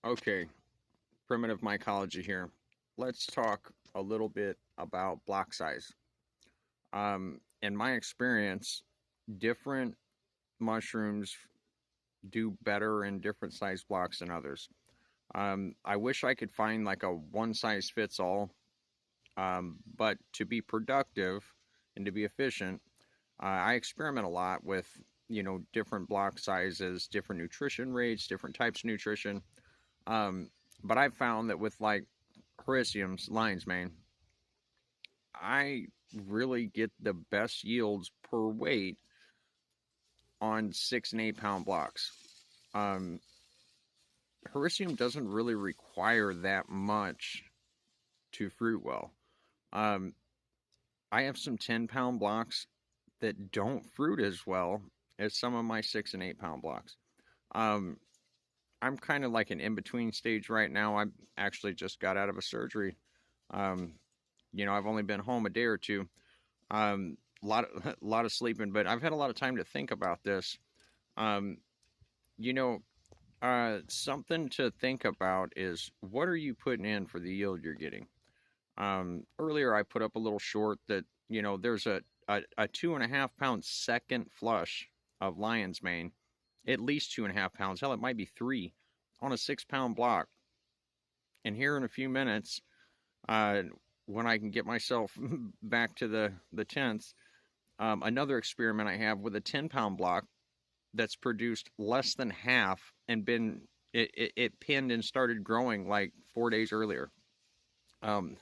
Okay, primitive mycology here. Let's talk a little bit about block size. In my experience, different mushrooms do better in different size blocks than others. I wish I could find like a one size fits all, but to be productive and to be efficient, I experiment a lot with different block sizes, different nutrition rates, different types of nutrition. Um, but I've found that with like Hericiums, lion's mane, I really get the best yields per weight on 6 and 8 pound blocks. Um, Hericium doesn't really require that much to fruit well. Um, I have some 10 pound blocks that don't fruit as well as some of my 6 and 8 pound blocks. Um, I'm kind of like an in between stage right now. I actually just got out of a surgery. Um, I've only been home a day or two. A lot of a lot of sleeping, but I've had a lot of time to think about this. Um, you know, Something to think about is what are you putting in for the yield you're getting? Earlier, I put up a little short that there's a 2.5 pound second flush of lion's mane, at least 2.5 pounds. Hell, it might be three on a 6 pound block. And here in a few minutes, uh, when I can get myself back to the tents, another experiment I have with a 10 pound block that's produced less than half and it pinned and started growing like 4 days earlier. Um,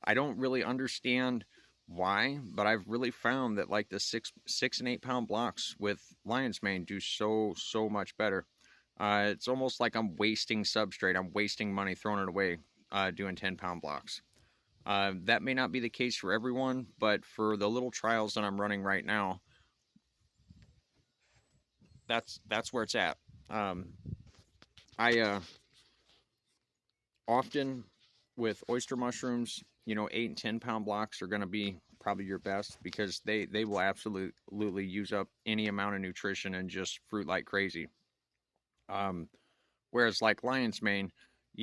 I don't really understand why, but I've really found that like the 6 and 8 pound blocks with lion's mane do so much better. It's almost like I'm wasting substrate. I'm wasting money throwing it away doing 10 pound blocks. That may not be the case for everyone, but for the little trials that I'm running right now, that's where it's at. Um, I Often with oyster mushrooms, 8 and 10 pound blocks are going to be probably your best because they will absolutely use up any amount of nutrition and just fruit like crazy. Um, Whereas like lion's mane,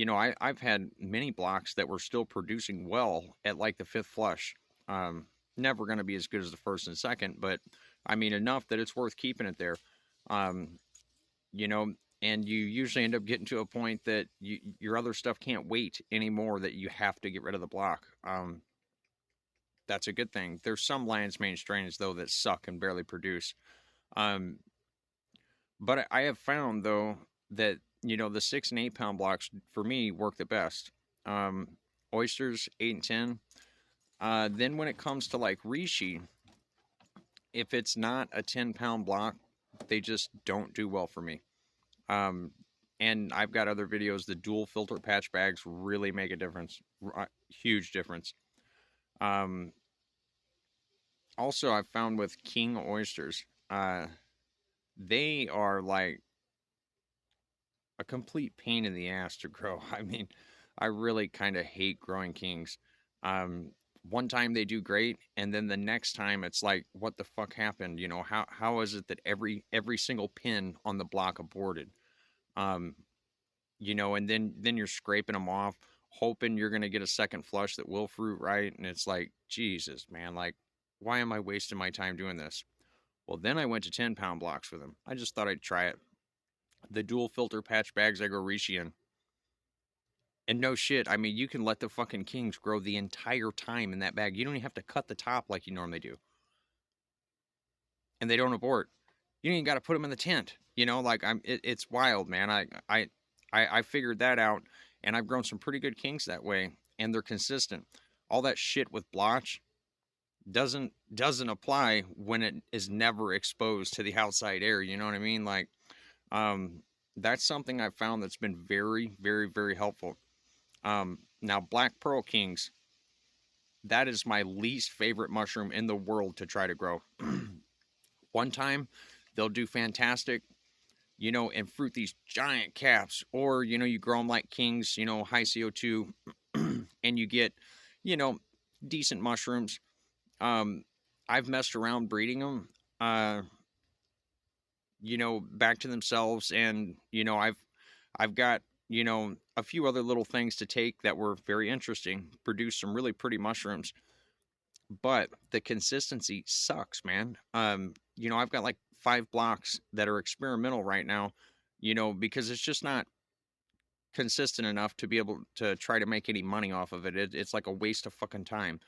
I've had many blocks that were still producing well at like the fifth flush. Never going to be as good as the first and second, but I mean enough that it's worth keeping it there. Um, you know, and you usually end up getting to a point that your other stuff can't wait anymore, that you have to get rid of the block. That's a good thing. There's some lion's mane strains though that suck and barely produce. Um, but I have found though that the 6 and 8 pound blocks for me work the best. Um, Oysters 8 and 10. Then when it comes to like reishi, if it's not a 10 pound block, they just don't do well for me. Um, and I've got other videos. The dual filter patch bags really make a difference, huge difference. Um, Also, I've found with king oysters, they are like a complete pain in the ass to grow. I mean, I really kind of hate growing kings. Um, One time they do great, and then the next time it's like, what the fuck happened? How is it that every single pin on the block aborted? Um, and then you're scraping them off, hoping you're gonna get a second flush that will fruit right, and it's like, Jesus, man, like, why am I wasting my time doing this? Well, then I went to 10 pound blocks for them. I just thought I'd try it. The dual filter patch bags I go Rishi in. And no shit, I mean, you can let the fucking kings grow the entire time in that bag. You don't even have to cut the top like you normally do. And they don't abort. You don't even got to put them in the tent. It's wild, man. I figured that out, and I've grown some pretty good kings that way, and they're consistent. All that shit with blotch doesn't apply when it is never exposed to the outside air. You know what I mean? Like, that's something I've found that's been very, very, very helpful. Now, black pearl kings, that is my least favorite mushroom in the world to try to grow. One time, they'll do fantastic, and fruit these giant caps, or, you grow them like kings, high CO2, and you get, you know, decent mushrooms. Um, I've messed around breeding them, back to themselves, and, I've got you know, a few other little things to take that were very interesting, produced some really pretty mushrooms, but the consistency sucks, man. You know, I've got like 5 blocks that are experimental right now, you know, because it's just not consistent enough to be able to try to make any money off of it. It's like a waste of fucking time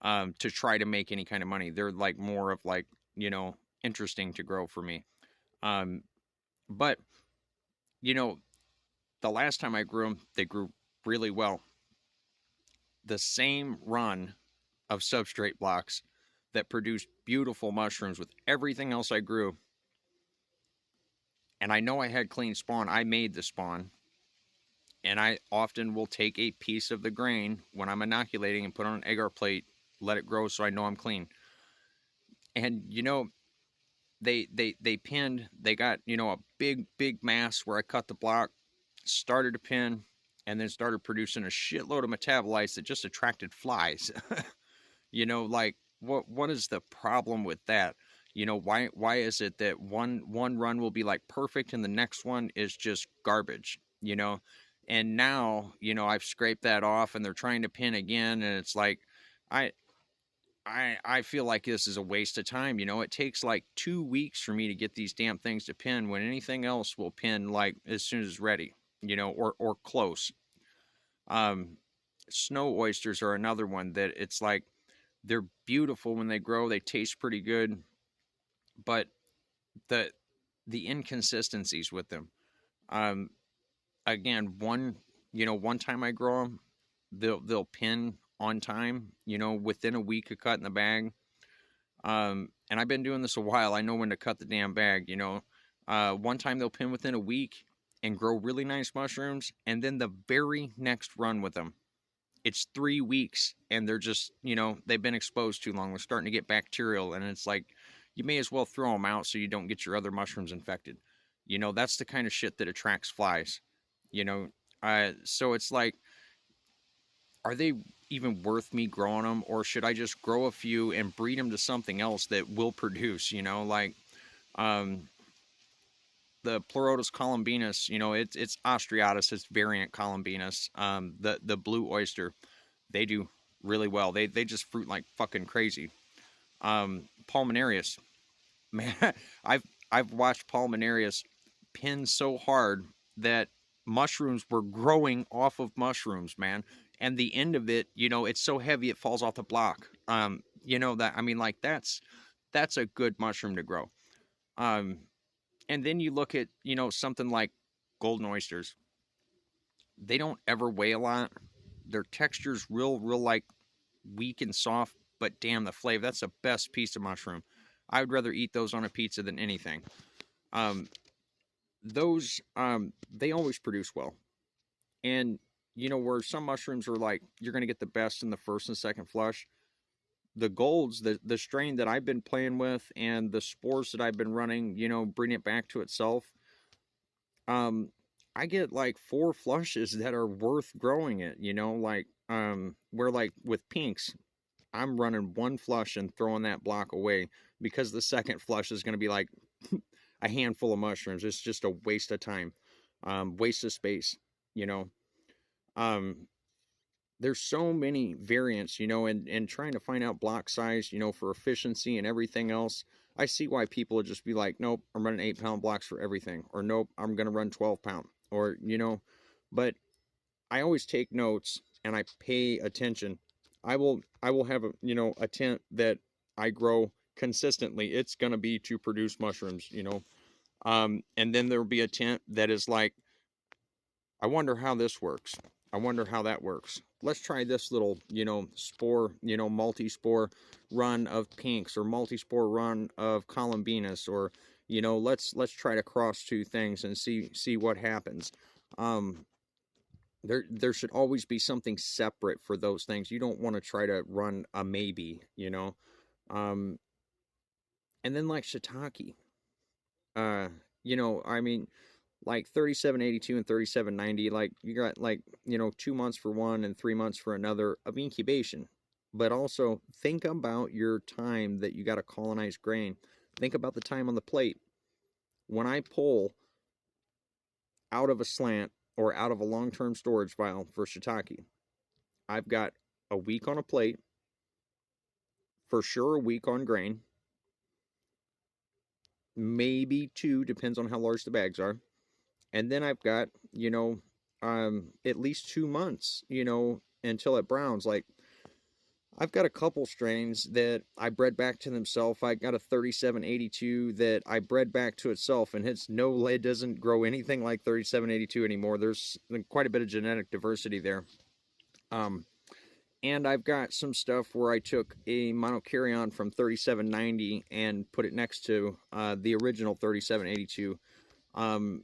to try to make any kind of money. They're like more of like, you know, interesting to grow for me. Um, but, you know, the last time I grew them, they grew really well. The same run of substrate blocks that produced beautiful mushrooms with everything else I grew. And I know I had clean spawn. I made the spawn. And I often will take a piece of the grain when I'm inoculating and put on an agar plate, let it grow so I know I'm clean. And you know, they pinned, they got, you know, a big mass where I cut the block, started to pin, and then started producing a shitload of metabolites that just attracted flies. You know, like what is the problem with that? You know, why is it that one run will be like perfect and the next one is just garbage, you know? And now, you know, I've scraped that off and they're trying to pin again and it's like I I feel like this is a waste of time, you know? It takes like 2 weeks for me to get these damn things to pin when anything else will pin like as soon as it's ready, you know, or close. Um Snow oysters are another one that it's like they're beautiful when they grow. They taste pretty good, but the the inconsistencies with them. Um, Again, one time I grow them, they'll pin on time. You know, within a week of cutting the bag. And I've been doing this a while. I know when to cut the damn bag. You know, one time they'll pin within a week and grow really nice mushrooms, and then the very next run with them it's 3 weeks and they're just, you know, they've been exposed too long. They're starting to get bacterial. And it's like, you may as well throw them out so you don't get your other mushrooms infected. You know, that's the kind of shit that attracts flies, you know. So it's like, are they even worth me growing them? Or should I just grow a few and breed them to something else that will produce, you know, like, um, the Pleurotus columbinus, you know, it's Ostriatus, it's variant columbinus. The blue oyster, they do really well. They just fruit like fucking crazy. Pulmonarius, man, I've watched Pulmonarius pin so hard that mushrooms were growing off of mushrooms, man. And the end of it, you know, it's so heavy it falls off the block. You know that I mean, like that's a good mushroom to grow. Um, and then you look at you know something like golden oysters. They don't ever weigh a lot. Their texture's real like weak and soft, but damn the flavor. That's the best piece of mushroom. I would rather eat those on a pizza than anything. Um, those they always produce well. And you know where some mushrooms are like you're gonna get the best in the first and second flush. The golds, the strain that I've been playing with and the spores that I've been running, you know, bring it back to itself. Um, I get like 4 flushes that are worth growing it, you know, like where like with pinks, I'm running 1 flush and throwing that block away because the second flush is going to be like a handful of mushrooms. It's just a waste of time, waste of space, you know. Um, there's so many variants, you know, and trying to find out block size, you know, for efficiency and everything else. I see why people would just be like, nope, I'm running 8 pound blocks for everything, or nope, I'm going to run 12 pound, or, you know, but I always take notes and I pay attention. I will have a you know a tent that I grow consistently. It's gonna be to produce mushrooms, you know. And then there'll be a tent that is like, I wonder how this works. I wonder how that works. Let's try this little, you know, spore, you know, multi-spore run of pinks or multi-spore run of columbinus, or you know, let's try to cross 2 things and see what happens. Um, there should always be something separate for those things. You don't want to try to run a maybe, you know. Um, and then like shiitake, uh, you know, I mean, like 3782 and 3790, like you got like you know 2 months for one and 3 months for another of incubation. But also think about your time that you got to colonize grain. Think about the time on the plate. When I pull out of a slant or out of a long-term storage vial for shiitake, I've got a week on a plate, for sure a week on grain, maybe two, depends on how large the bags are. And then I've got, at least 2 months, until it browns. Like, I've got a couple strains that I bred back to themselves. I got a 3782 that I bred back to itself, and it doesn't grow anything like 3782 anymore. There's quite a bit of genetic diversity there. Um, and I've got some stuff where I took a monocaryon from 3790 and put it next to the original 3782. Um,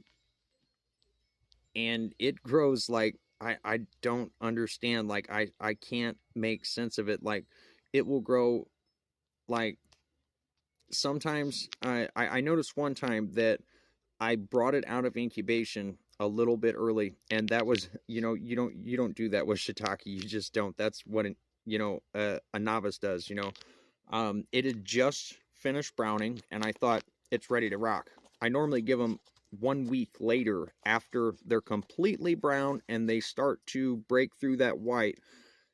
and it grows like I don't understand. Like I can't make sense of it. Like it will grow like sometimes I noticed one time that I brought it out of incubation a little bit early, and that was, you don't do that with shiitake. You just don't. That's what a novice does. It had just finished browning, and I thought it's ready to rock. I normally give them 1 week later after they're completely brown and they start to break through that white.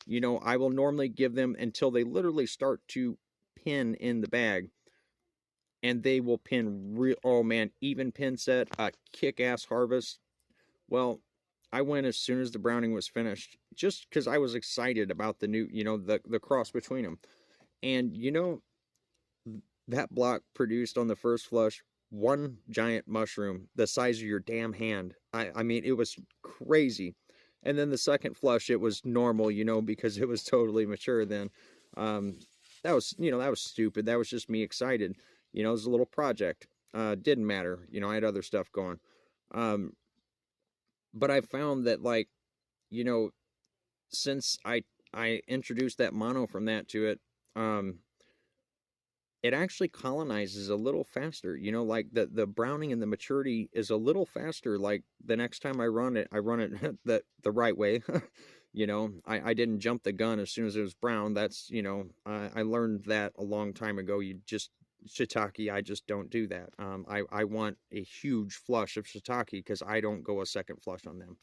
I will normally give them until they literally start to pin in the bag, and they will pin real. Oh man, even pin set, a kick-ass harvest. Well, I went as soon as the browning was finished, just because I was excited about the new, the cross between them. And that block produced on the first flush one giant mushroom the size of your damn hand. I mean, it was crazy. And then the second flush, it was normal, because it was totally mature then. Um, that was stupid. That was just me excited. It was a little project. Didn't matter. I had other stuff going. Um, but I found that, like, you know, since I introduced that mono from that to it, um, it actually colonizes a little faster. Like the browning and the maturity is a little faster. Like the next time I run it the right way. I didn't jump the gun as soon as it was brown. That's, I learned that a long time ago. Shiitake, I just don't do that. I want a huge flush of shiitake because I don't go a second flush on them.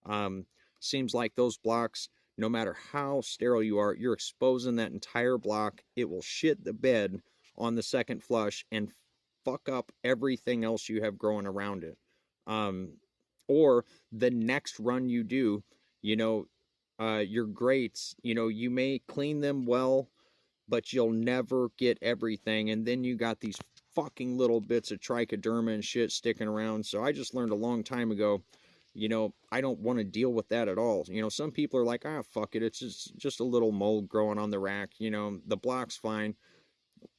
Um, Seems like those blocks, no matter how sterile you are, you're exposing that entire block. It will shit the bed on the second flush and fuck up everything else you have growing around it. Um, or the next run you do, your grates, you may clean them well, but you'll never get everything. And then you got these fucking little bits of trichoderma and shit sticking around. So I just learned a long time ago, I don't want to deal with that at all. Some people are like, fuck it. It's just a little mold growing on the rack. The block's fine.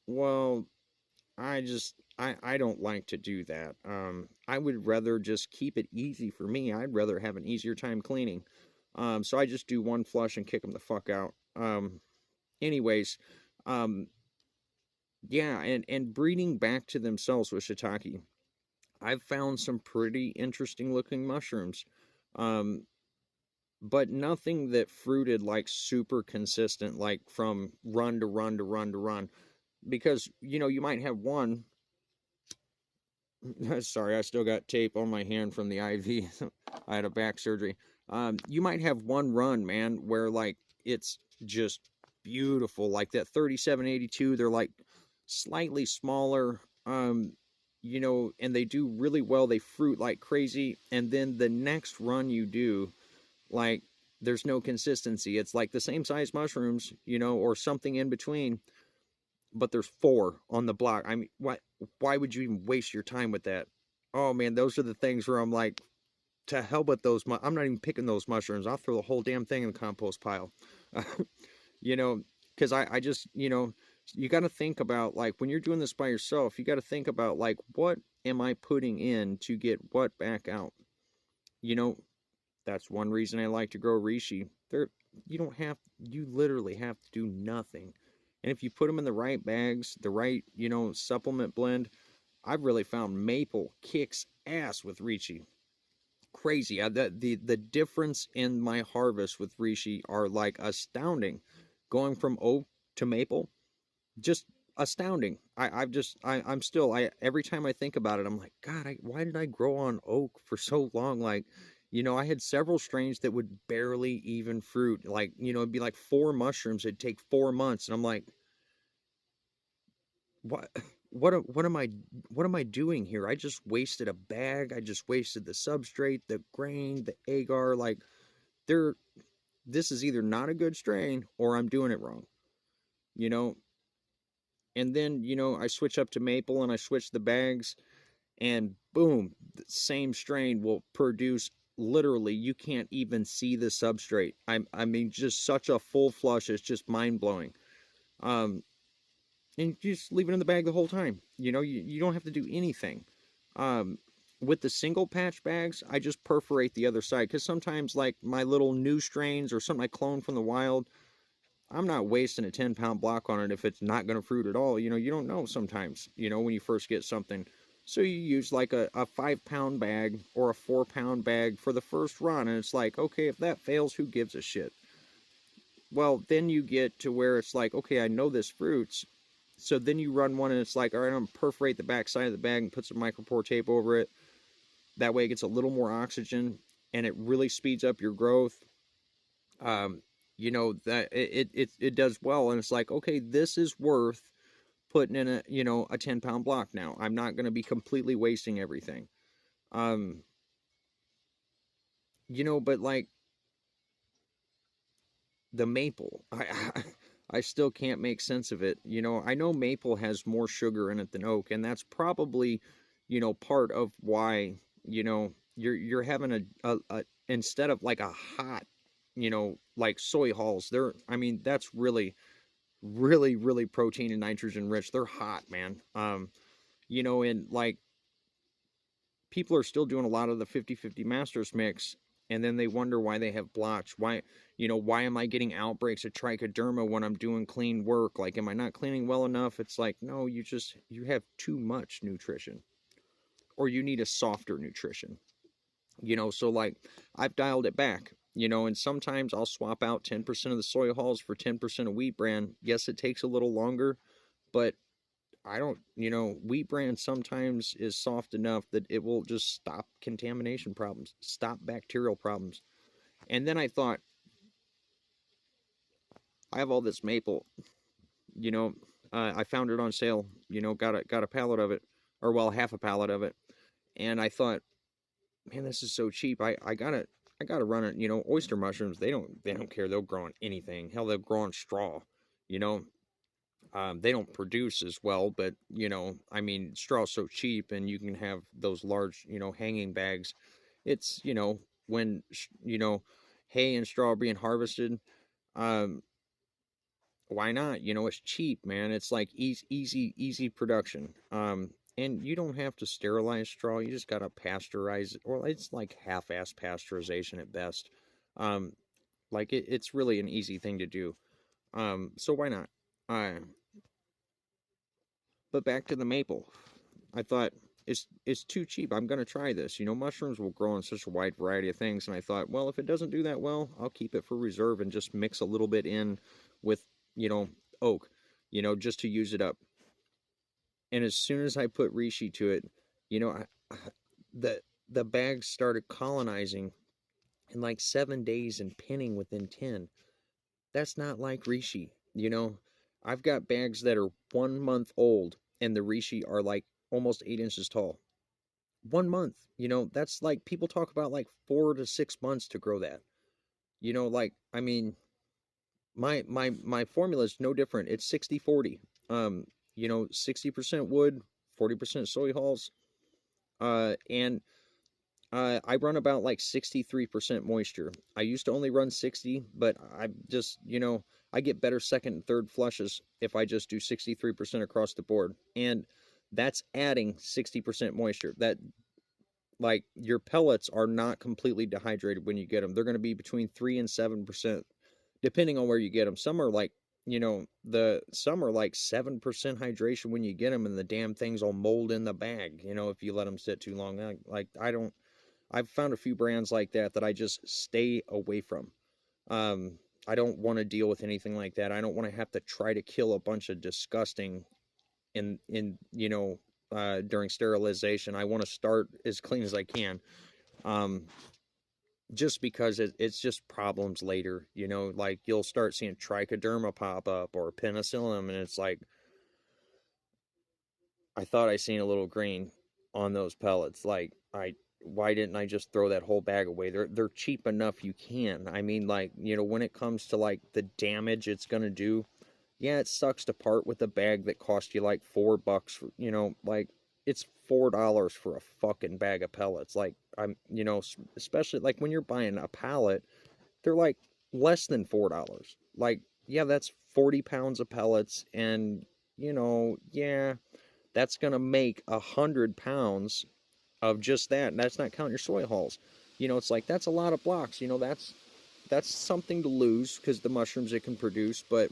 Well, I don't like to do that. I would rather just keep it easy for me. I'd rather have an easier time cleaning. So I just do one flush and kick them the fuck out. Anyways, um, yeah, and breeding back to themselves with shiitake, I've found some pretty interesting looking mushrooms. Um, but nothing that fruited like super consistent, like from run to run to run to run. Because, you might have one. Sorry, I still got tape on my hand from the IV. I had a back surgery. You might have one run, man, where like it's just beautiful. Like that 3782, they're like slightly smaller. And they do really well. They fruit like crazy. And then the next run you do, like there's no consistency. It's like the same size mushrooms, or something in between, but there's four on the block. I mean, why would you even waste your time with that? Oh man, those are the things where I'm like, to hell with those. I'm not even picking those mushrooms. I'll throw the whole damn thing in the compost pile. you know, because I just, you got to think about, like, when you're doing this by yourself, you got to think about, like, what am I putting in to get what back out? You know, that's one reason I like to grow reishi. You literally have to do nothing. And if you put them in the right bags, the right, supplement blend, I've really found maple kicks ass with reishi. Crazy. The difference in my harvest with reishi are like astounding. Going from oak to maple, just astounding. I'm still, every time I think about it, I'm like, God, why did I grow on oak for so long? Like, I had several strains that would barely even fruit. Like, it'd be like 4 mushrooms. It'd take 4 months. And I'm like, what, what am I doing here? I just wasted a bag. I just wasted the substrate, the grain, the agar. Like, there, this is either not a good strain or I'm doing it wrong, you know? And then, I switch up to maple and I switch the bags and boom, the same strain will produce literally you can't even see the substrate. I mean just such a full flush, it's just mind blowing. Um, and you just leave it in the bag the whole time. You don't have to do anything. Um, with the single patch bags, I just perforate the other side because sometimes like my little new strains or something I clone from the wild, I'm not wasting a 10-pound block on it if it's not going to fruit at all. You don't know sometimes, when you first get something. So you use like a 5-pound bag or a 4-pound bag for the first run. And it's like, okay, if that fails, who gives a shit? Well, then you get to where it's like, okay, I know this fruits. So then you run one and it's like, all right, I'm going to perforate the back side of the bag and put some micropore tape over it. That way it gets a little more oxygen and it really speeds up your growth. um, that it does well, and it's like, okay, this is worth putting in a 10-pound block. Now I'm not going to be completely wasting everything. um but like the maple, I still can't make sense of it. I know maple has more sugar in it than oak, and that's probably part of why you're having a instead of like a hot like soy hulls. I mean, that's really really really protein and nitrogen rich. They're hot, man. And like people are still doing a lot of the 50-50 masters mix, and then they wonder why they have blotch. Why am I getting outbreaks of trichoderma when I'm doing clean work? Like, am I not cleaning well enough? It's like, no, you have too much nutrition, or you need a softer nutrition. So like I've dialed it back. And sometimes I'll swap out 10% of the soy hulls for 10% of wheat bran. Yes, it takes a little longer, but I don't, wheat bran sometimes is soft enough that it will just stop contamination problems, stop bacterial problems. And then I thought, I have all this maple, you know, I found it on sale, got a pallet of it, or well, half a pallet of it. And I thought, man, this is so cheap. I gotta run it. Oyster mushrooms, they don't care. They'll grow on anything. Hell, they'll grow on straw, you know. They don't produce as well, but I mean, straw's so cheap, and you can have those large, hanging bags. It's when hay and straw are being harvested. Um, why not? It's cheap, man. It's like easy production. And you don't have to sterilize straw. You just gotta pasteurize it, or it's like half-ass pasteurization at best. Um, like it's really an easy thing to do. So why not? Uh, But back to the maple. I thought it's too cheap. I'm gonna try this. Mushrooms will grow on such a wide variety of things, and I thought, well, if it doesn't do that well, I'll keep it for reserve and just mix a little bit in with you know oak, just to use it up. And as soon as I put reishi to it, the the bags started colonizing in like 7 days and pinning within 10. That's not like reishi. I've got bags that are 1 month old and the reishi are like almost 8 inches tall. 1 month, that's like people talk about like 4 to 6 months to grow that. Like, I mean, my formula is no different. It's 60-40. 60% wood, 40% soy hulls. And I run about like 63% moisture. I used to only run 60, but I just, I get better second and third flushes if I just do 63% across the board. And that's adding 60% moisture. That, like, your pellets are not completely dehydrated when you get them. They're going to be between 3 and 7%, depending on where you get them. Some are like, some are like 7% hydration when you get them, and the damn things will mold in the bag, if you let them sit too long. I've found a few brands like that I just stay away from. Um, I don't want to deal with anything like that. I don't want to have to try to kill a bunch of disgusting during sterilization. I want to start as clean as I can. Um, just because it's just problems later, you know, like you'll start seeing trichoderma pop up or penicillium, and it's like, I thought I seen a little green on those pellets. Like, why didn't I just throw that whole bag away? They're cheap enough you can. I mean, like, you know, when it comes to like the damage it's gonna do, yeah, it sucks to part with a bag that cost you like $4 for, you know, like it's $4 for a fucking bag of pellets. Like, I'm, you know, especially like when you're buying a pallet, they're like less than $4. Like, yeah, that's 40 pounds of pellets, and you know, yeah, that's gonna make 100 pounds of just that, and that's not counting your soy hulls. You know, it's like that's a lot of blocks. You know, that's something to lose because the mushrooms it can produce, but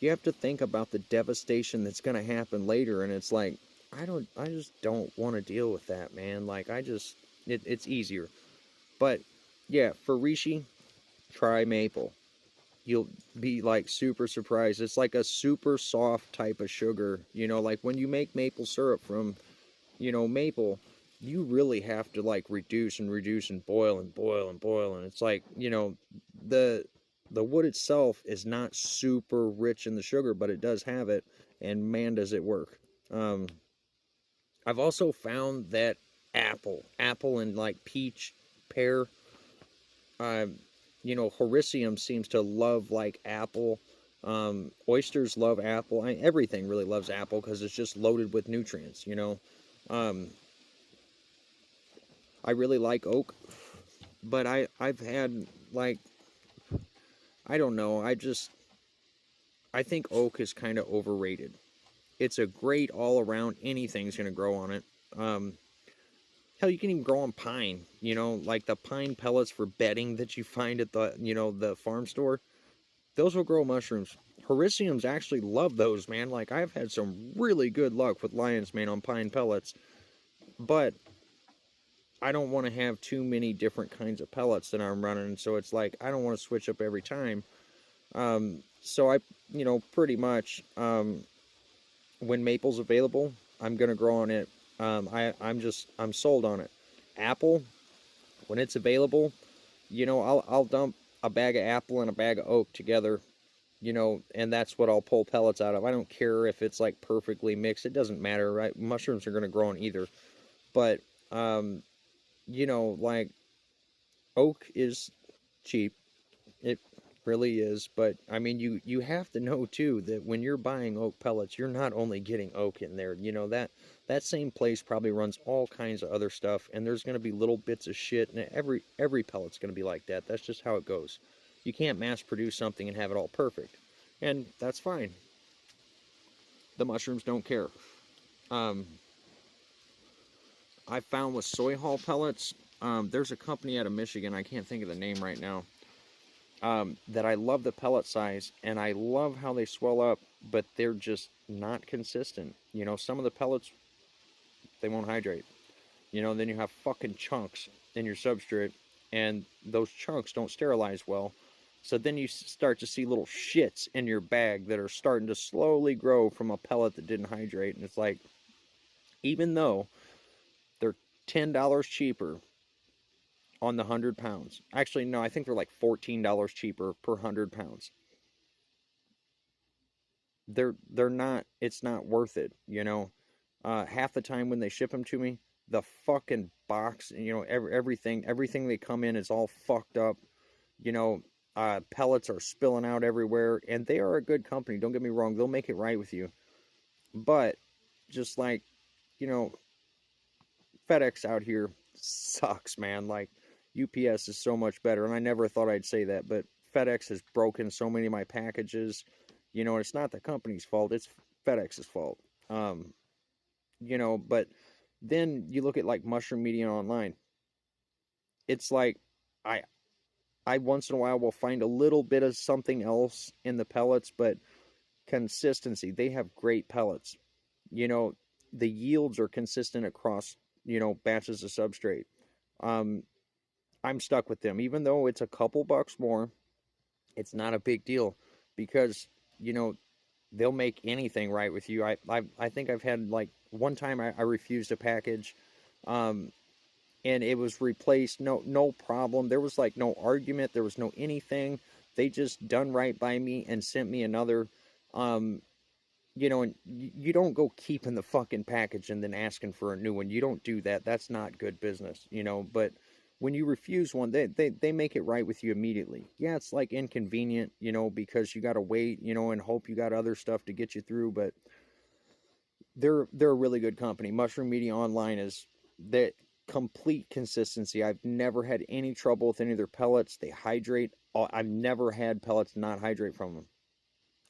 you have to think about the devastation that's gonna happen later, and it's like I just don't want to deal with that, man. Like it's easier. But yeah, for reishi, try maple. You'll be like super surprised. It's like a super soft type of sugar. You know, like when you make maple syrup from, you know, maple, you really have to like reduce and reduce and boil and boil and boil. And it's like, you know, the the wood itself is not super rich in the sugar, but it does have it, and man, does it work. Um, I've also found that apple and like peach, pear, um, you know, Horicium seems to love like apple. Oysters love apple. Everything really loves apple because it's just loaded with nutrients. You know, um, I really like oak, but I've had like, I don't know. I think oak is kind of overrated. It's a great all around. Anything's gonna grow on it. Um, Hell, you can even grow on pine. You know, like the pine pellets for bedding that you find at the, you know, the farm store. Those will grow mushrooms. Hericiums actually love those, man. Like I've had some really good luck with lion's mane on pine pellets, but I don't want to have too many different kinds of pellets that I'm running. So it's like I don't want to switch up every time. So I, you know, pretty much when maple's available, I'm gonna grow on it. I'm sold on it. Apple, when it's available, you know, I'll dump a bag of apple and a bag of oak together, you know, and that's what I'll pull pellets out of. I don't care if it's like perfectly mixed. It doesn't matter, right? Mushrooms are going to grow on either. But, um, you know, like oak is cheap. It really is. But I mean, you have to know too that when you're buying oak pellets, you're not only getting oak in there. You know that same place probably runs all kinds of other stuff, and there's going to be little bits of shit, and every pellet's going to be like that. That's just how it goes. You can't mass produce something and have it all perfect, and that's fine. The mushrooms don't care. Um, I found with soy hull pellets, there's a company out of Michigan. I can't think of the name right now. That I love the pellet size and I love how they swell up, but they're just not consistent. You know, some of the pellets they won't hydrate. You know, then you have fucking chunks in your substrate, and those chunks don't sterilize well. So then you start to see little shits in your bag that are starting to slowly grow from a pellet that didn't hydrate. And it's like, even though they're $10 cheaper on the 100 pounds, actually, no, I think they're like $14 cheaper per 100 pounds. They're not. It's not worth it. You know, half the time when they ship them to me, the fucking box, you know, everything they come in is all fucked up. You know, pellets are spilling out everywhere, and they are a good company. Don't get me wrong; they'll make it right with you. But just like, you know, FedEx out here sucks, man. Like UPS is so much better, and I never thought I'd say that, but FedEx has broken so many of my packages. You know, it's not the company's fault; it's FedEx's fault. Um, you know, but then you look at like mushroom media online. It's like I I once in a while will find a little bit of something else in the pellets, but consistency. They have great pellets. You know, the yields are consistent across, you know, batches of substrate. Um, I'm stuck with them. Even though it's a couple bucks more, it's not a big deal because, you know, they'll make anything right with you. I think I've had like one time I refused a package. Um, and it was replaced. No problem. There was like no argument. There was no anything. They just done right by me and sent me another. Um, and you don't go keeping the fucking package and then asking for a new one. You don't do that. That's not good business, But when you refuse one, they make it right with you immediately. Yeah, it's like inconvenient, because you got to wait, and hope you got other stuff to get you through. But they're a really good company. Mushroom Media Online is that complete consistency. I've never had any trouble with any of their pellets. They hydrate. I've never had pellets not hydrate from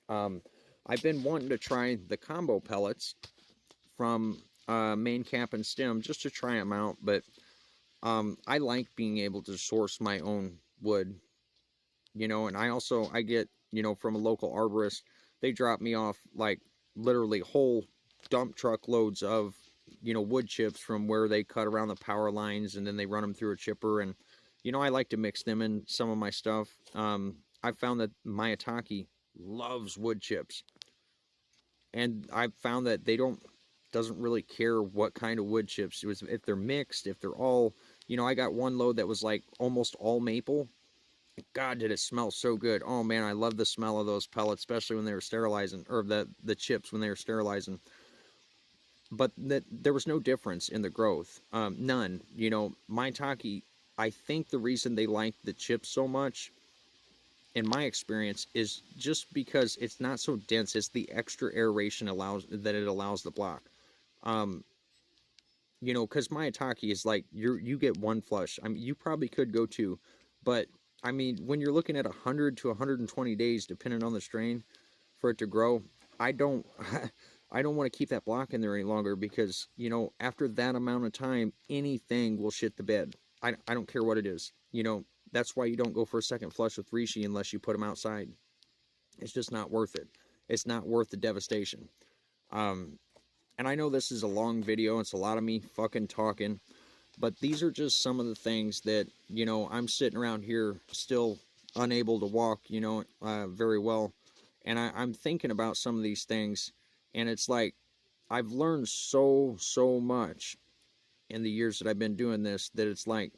them. I've been wanting to try the combo pellets from Main Cap and Stem just to try them out, but I like being able to source my own wood, and I get, from a local arborist, they drop me off like literally whole dump truck loads of, wood chips from where they cut around the power lines and then they run them through a chipper. And, I like to mix them in some of my stuff. I found that Miyataki loves wood chips, and I've found that they doesn't really care what kind of wood chips. It was, if they're mixed, if they're all, I got one load that was like almost all maple. God, did it smell so good. Oh man, I love the smell of those pellets, especially when they were sterilizing, or the chips when they were sterilizing. But there was no difference in the growth. None. Maitake, I think the reason they like the chips so much, in my experience, is just because it's not so dense. It's the extra aeration it allows the block. Because Maitake is like, you get one flush. I mean, you probably could go two, but I mean, when you're looking at 100 to 120 days, depending on the strain, for it to grow, I don't, I don't want to keep that block in there any longer, because after that amount of time, anything will shit the bed. I don't care what it is. That's why you don't go for a second flush with reishi unless you put them outside. It's just not worth it. It's not worth the devastation. And I know this is a long video. It's a lot of me fucking talking. But these are just some of the things that, I'm sitting around here still unable to walk, very well. And I'm thinking about some of these things. And it's like, I've learned so much in the years that I've been doing this, that it's like,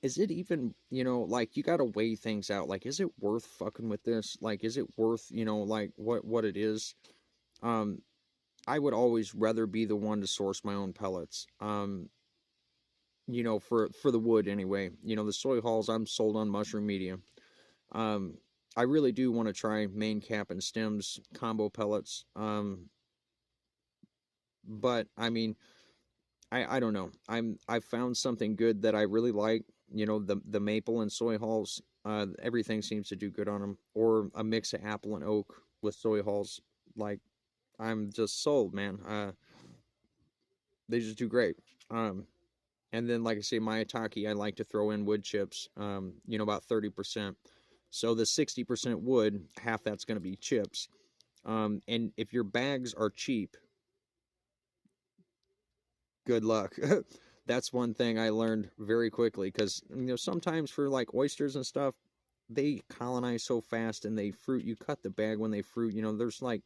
is it even, like, you got to weigh things out. Like, is it worth fucking with this? Like, is it worth, like what it is? I would always rather be the one to source my own pellets. For the wood anyway. The soy hulls, I'm sold on Mushroom Media. I really do want to try Main Cap and Stems combo pellets. But I mean, I don't know. I found something good that I really like. The maple and soy hulls. Everything seems to do good on them. Or a mix of apple and oak with soy hulls. Like, I'm just sold, man. They just do great. And then, like I say, Miyataki, I like to throw in wood chips, about 30%. So the 60% wood, half that's going to be chips. And if your bags are cheap, good luck. That's one thing I learned very quickly, because, sometimes for like oysters and stuff, they colonize so fast, and they fruit. You cut the bag when they fruit. There's like,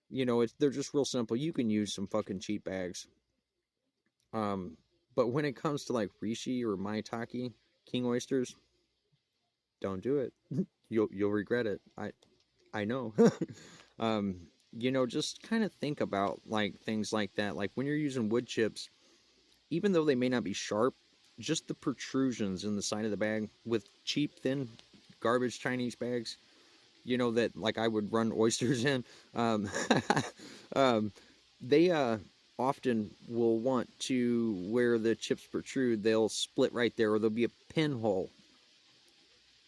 they're just real simple. You can use some fucking cheap bags. But when it comes to like reishi or maitake king oysters, don't do it. You'll regret it. I know. Just kind of think about like things like that. Like when you're using wood chips, even though they may not be sharp, just the protrusions in the side of the bag with cheap, thin, garbage Chinese bags, that like I would run oysters in. They often will want to, where the chips protrude, they'll split right there, or there'll be a pinhole.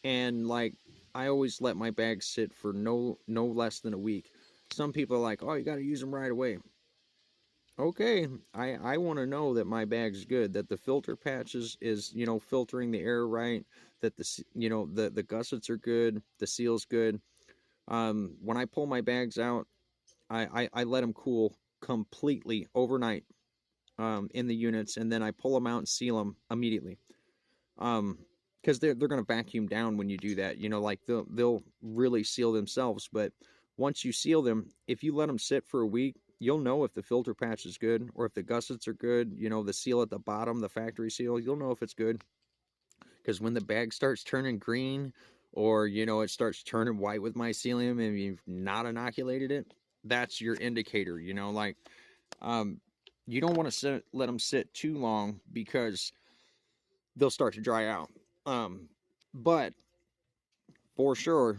And like, I always let my bags sit for no less than a week. Some people are like, oh, you got to use them right away. Okay, I want to know that my bag's good, that the filter patches is, filtering the air right, that the gussets are good, the seal's good. When I pull my bags out, I let them cool completely overnight in the units, and then I pull them out and seal them immediately. Because they're going to vacuum down when you do that. Like they'll really seal themselves. But once you seal them, if you let them sit for a week, you'll know if the filter patch is good or if the gussets are good. You know, the seal at the bottom, the factory seal, you'll know if it's good. Because when the bag starts turning green, or you know, it starts turning white with mycelium and you've not inoculated it, that's your indicator. You know, like um, you don't want to let them sit too long because they'll start to dry out. But for sure,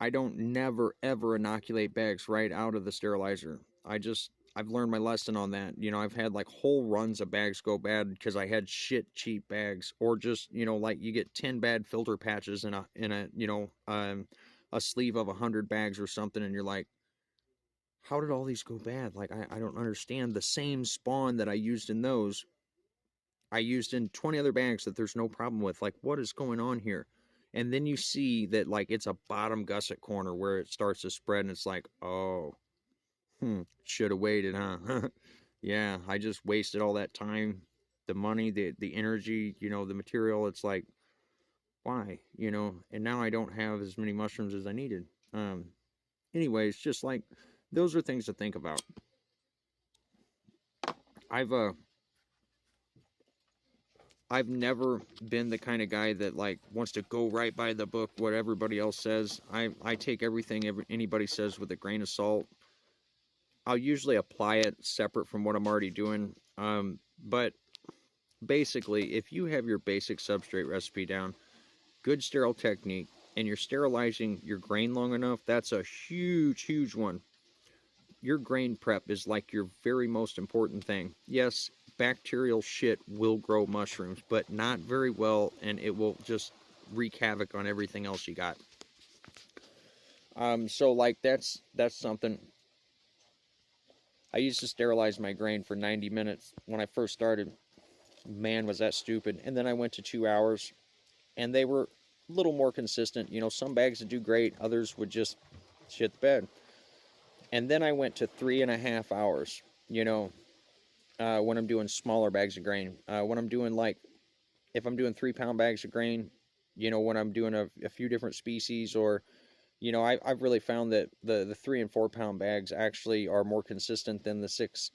I don't never ever inoculate bags right out of the sterilizer. I've learned my lesson on that. You know, I've had like whole runs of bags go bad because I had shit cheap bags, or just, you know, like you get 10 bad filter patches in a a sleeve of 100 bags or something, and you're like, how did all these go bad? Like I don't understand. The same spawn that I used in those, I used in 20 other bags that there's no problem with. Like, what is going on here? And then you see that like it's a bottom gusset corner where it starts to spread, and it's like, oh, should have waited, huh? Yeah, I just wasted all that time, the money, the energy, you know, the material. It's like, why, you know? And now I don't have as many mushrooms as I needed. Um, anyways, just like those are things to think about. I've uh I've never been the kind of guy that like wants to go right by the book, what everybody else says. I take everything anybody says with a grain of salt. I'll usually apply it separate from what I'm already doing. But basically, if you have your basic substrate recipe down, good sterile technique, and you're sterilizing your grain long enough, that's a huge, huge one. Your grain prep is like your very most important thing. Yes, bacterial shit will grow mushrooms, but not very well, and it will just wreak havoc on everything else you got. So like that's something. I used to sterilize my grain for 90 minutes when I first started. Man, was that stupid. And then I went to 2 hours, and they were a little more consistent. You know, some bags would do great, others would just shit the bed. And then I went to 3.5 hours, you know, when I'm doing smaller bags of grain. When I'm doing like, if I'm doing 3 pound bags of grain, you know, when I'm doing a few different species, or, you know, I've really found that the 3 and 4 pound bags actually are more consistent than the six.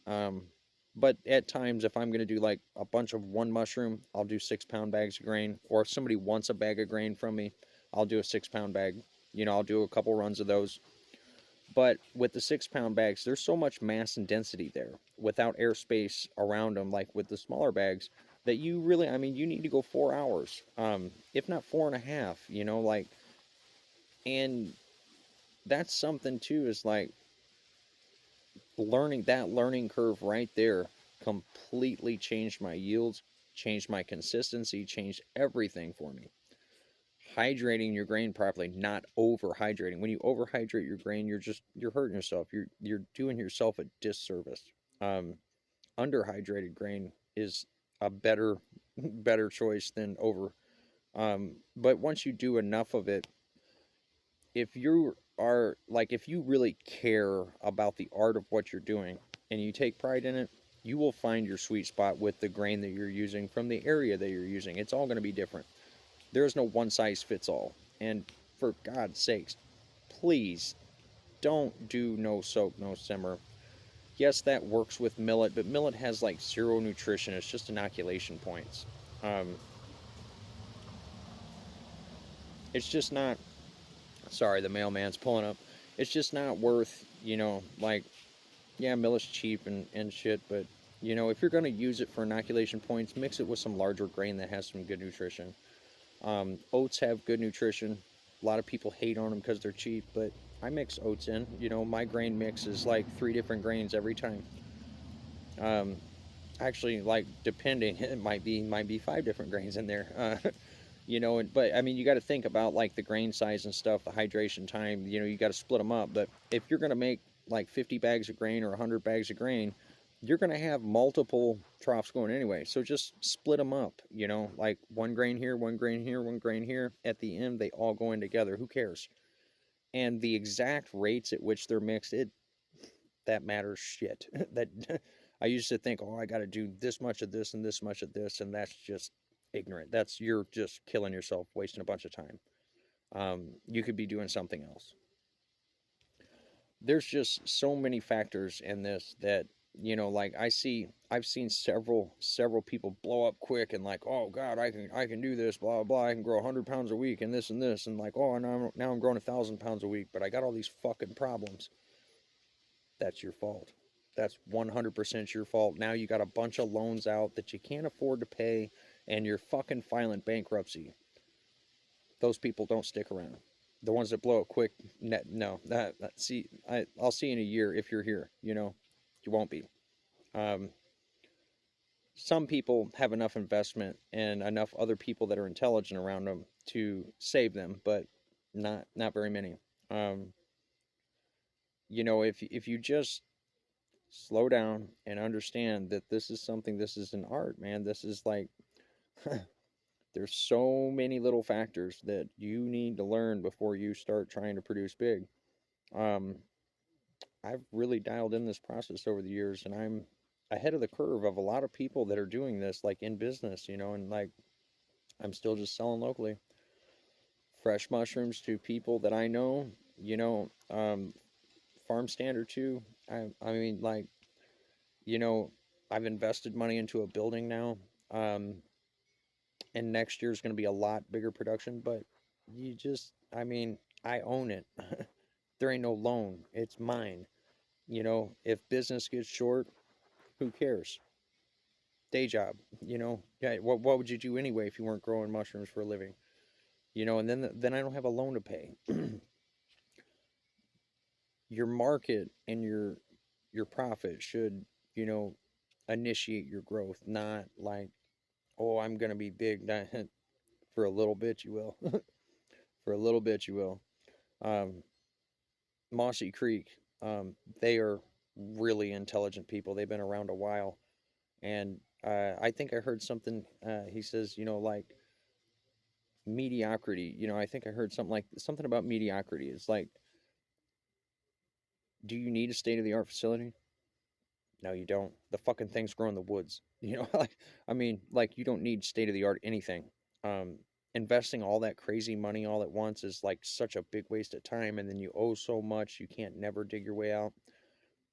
But at times, if I'm going to do like a bunch of one mushroom, I'll do 6 pound bags of grain. Or if somebody wants a bag of grain from me, I'll do a 6 pound bag. You know, I'll do a couple runs of those. But with the 6 pound bags, there's so much mass and density there without airspace around them, like with the smaller bags, that you really, I mean, you need to go 4 hours, if not 4.5, you know, like, and that's something too, is like learning curve right there completely changed my yields, changed my consistency, changed everything for me. Hydrating your grain properly, not overhydrating. When you overhydrate your grain, you're hurting yourself. You're doing yourself a disservice. Um, Underhydrated grain is a better choice than over. But once you do enough of it, if you are like, if you really care about the art of what you're doing and you take pride in it, you will find your sweet spot with the grain that you're using from the area that you're using. It's all going to be different. There is no one size fits all. And for God's sakes, please don't do no soak, no simmer. Yes, that works with millet, but millet has like zero nutrition. It's just inoculation points. Um, it's just not. Sorry, the mailman's pulling up. It's just not worth, you know, like, yeah, millet's cheap and shit, but, you know, if you're going to use it for inoculation points, mix it with some larger grain that has some good nutrition. Oats have good nutrition. A lot of people hate on them because they're cheap, but I mix oats in. You know, my grain mix is like 3 different grains every time. Um, Actually, like, depending, it might be 5 different grains in there. You know, but I mean, you got to think about like the grain size and stuff, the hydration time. You know, you got to split them up. But if you're going to make like 50 bags of grain or 100 bags of grain, you're going to have multiple troughs going anyway. So just split them up. You know, like one grain here, one grain here, one grain here. At the end, they all go in together. Who cares? And the exact rates at which they're mixed, it that matters shit. That I used to think, oh, I got to do this much of this and this much of this, and that's just ignorant. That's, you're just killing yourself, wasting a bunch of time. You could be doing something else. there's just so many factors in this that, like I've seen several people blow up quick and like, oh God, I can do this, blah blah, I can grow 100 pounds a week and this and this, and like, oh, now I'm growing 1,000 pounds a week, but I got all these fucking problems. That's your fault. That's 100% your fault. Now you got a bunch of loans out that you can't afford to pay, and you're fucking filing bankruptcy. Those people don't stick around. The ones that blow it quick, no. See, I'll see you in a year if you're here. You won't be. Um, some people have enough investment and enough other people that are intelligent around them to save them, but not very many. Um, if you just slow down and understand that this is something, this is an art, man. This is like there's so many little factors that you need to learn before you start trying to produce big. Um, I've really dialed in this process over the years, and I'm ahead of the curve of a lot of people that are doing this, like in business, and like I'm still just selling locally fresh mushrooms to people that I know, farm stand or two. I mean, like, you know, I've invested money into a building now, um, and next year is going to be a lot bigger production, but I mean, I own it. There ain't no loan, it's mine. If business gets short, who cares? Day job, Yeah, what would you do anyway if you weren't growing mushrooms for a living? And then I don't have a loan to pay. Your market and your profit should, you know, initiate your growth, not like, oh, I'm gonna be big. For a little bit, you will. For a little bit, you will. Um, Mossy Creek, they are really intelligent people. They've been around a while, and I think I heard something. He says, like mediocrity. I think I heard something about mediocrity. It's like, do you need a state of the art facility? No, you don't. The fucking things grow in the woods. Like, I mean, like, you don't need state of the art anything. Um, Investing all that crazy money all at once is like such a big waste of time, and then you owe so much you can't never dig your way out.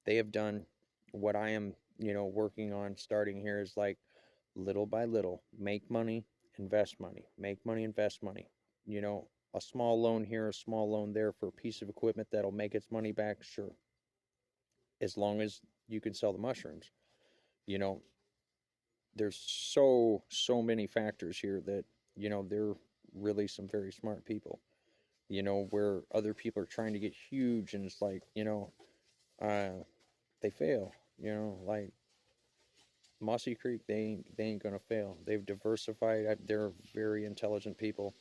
They have done what I am, working on starting here is like little by little, make money, invest money, make money, invest money. A small loan here, a small loan there for a piece of equipment that'll make its money back, sure, as long as you can sell the mushrooms. You know, there's so many factors here that, they're really some very smart people. Where other people are trying to get huge and it's like, uh, they fail. Like Mossy Creek, they ain't gonna fail. They've diversified. They're very intelligent people.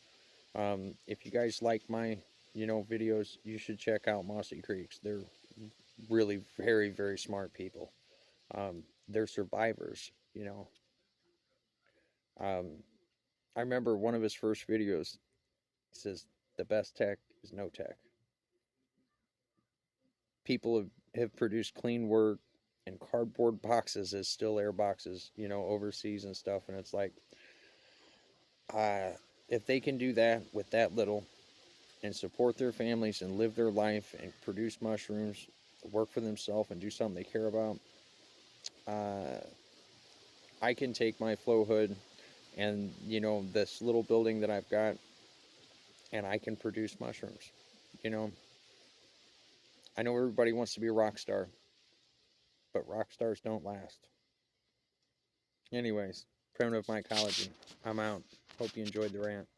If you guys like my, videos, you should check out Mossy Creeks. They're really very, very smart people. They're survivors. Um, I remember one of his first videos. He says the best tech is no tech. People have produced clean work in cardboard boxes as still air boxes, overseas and stuff, and it's like, uh, if they can do that with that little and support their families and live their life and produce mushrooms, work for themselves and do something they care about, uh, I can take my flow hood and this little building that I've got, and I can produce mushrooms. You know, I know everybody wants to be a rock star, but rock stars don't last. Anyways, primitive mycology. I'm out. Hope you enjoyed the rant.